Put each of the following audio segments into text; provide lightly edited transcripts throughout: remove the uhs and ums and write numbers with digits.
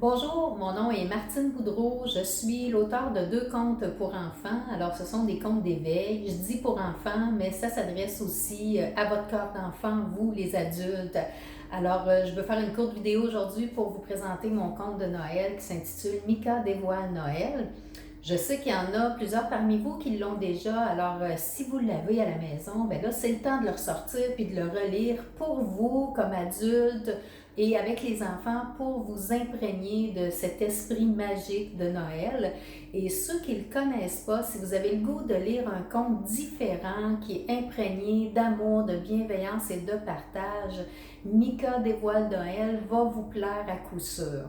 Bonjour, mon nom est Martine Boudreau. Je suis l'auteure de 2 contes pour enfants. Alors, ce sont des contes d'éveil. Je dis pour enfants, mais ça s'adresse aussi à votre corps d'enfant, vous les adultes. Alors, je veux faire une courte vidéo aujourd'hui pour vous présenter mon conte de Noël qui s'intitule Mika dévoile Noël. Je sais qu'il y en a plusieurs parmi vous qui l'ont déjà, alors si vous l'avez à la maison, ben là, c'est le temps de le ressortir puis de le relire pour vous comme adulte et avec les enfants pour vous imprégner de cet esprit magique de Noël. Et ceux qui ne le connaissent pas, si vous avez le goût de lire un conte différent qui est imprégné d'amour, de bienveillance et de partage, Mika dévoile Noël va vous plaire à coup sûr.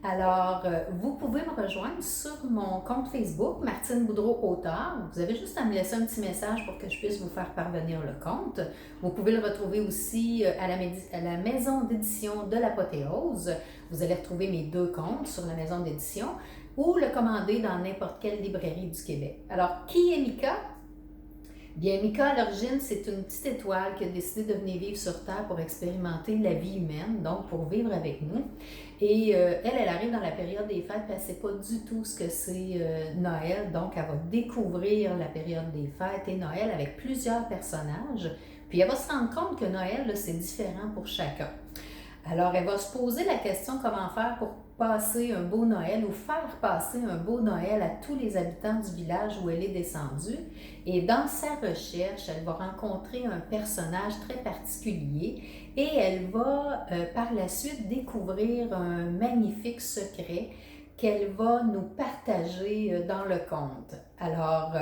Alors, vous pouvez me rejoindre sur mon compte Facebook, Martine Boudreau Auteur. Vous avez juste à me laisser un petit message pour que je puisse vous faire parvenir le compte. Vous pouvez le retrouver aussi à la maison d'édition de l'Apothéose. Vous allez retrouver mes 2 comptes sur la maison d'édition ou le commander dans n'importe quelle librairie du Québec. Alors, qui est Mika? Bien, Mika, à l'origine, c'est une petite étoile qui a décidé de venir vivre sur Terre pour expérimenter la vie humaine, donc pour vivre avec nous. Et elle arrive dans la période des fêtes, puis elle ne sait pas du tout ce que c'est Noël, donc elle va découvrir la période des fêtes et Noël avec plusieurs personnages. Puis elle va se rendre compte que Noël, là, c'est différent pour chacun. Alors, elle va se poser la question comment faire pour passer un beau Noël ou faire passer un beau Noël à tous les habitants du village où elle est descendue. Et dans sa recherche, elle va rencontrer un personnage très particulier et elle va par la suite découvrir un magnifique secret qu'elle va nous partager dans le conte. Alors,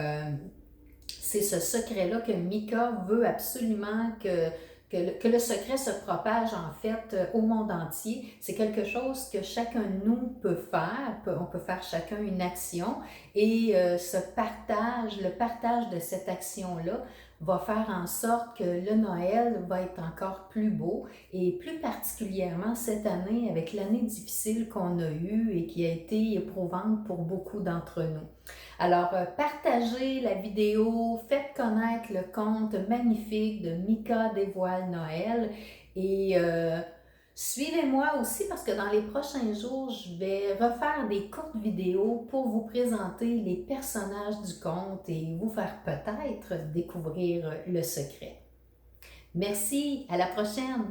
c'est ce secret-là que Mika veut absolument que le secret se propage en fait au monde entier. C'est quelque chose que chacun de nous peut faire. On peut faire chacun une action et le partage de cette action-là va faire en sorte que le Noël va être encore plus beau et plus particulièrement cette année avec l'année difficile qu'on a eue et qui a été éprouvante pour beaucoup d'entre nous. Alors, partagez la vidéo, faites connaître le conte magnifique de Mika dévoile Noël et suivez-moi aussi parce que dans les prochains jours, je vais refaire des courtes vidéos pour vous présenter les personnages du conte et vous faire peut-être découvrir le secret. Merci, à la prochaine!